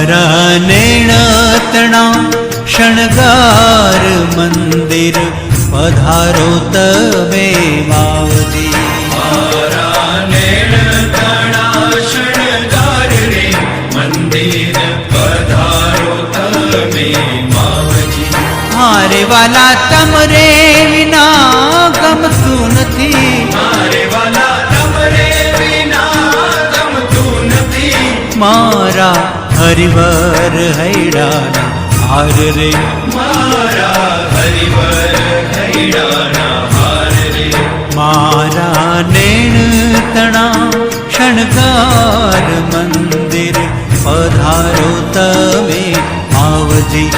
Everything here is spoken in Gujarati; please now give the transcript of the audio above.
મારા નેણતણા શણગાર મંદિર પધારો તમે માવજી. મારા નેણતણા શણગાર રે મંદિર પધારો તમે માવજી. મારે વાલા તમરે વિના ગમતું નથી. મારે વાલા તમરે વિના ગમતું નથી. મારા હરિવર હૈડાના હાર રે. મારા હરિવર હૈડાના હાર રે. મારા નેણતણા શણગાર મંદિર પધારો તમે માવજી.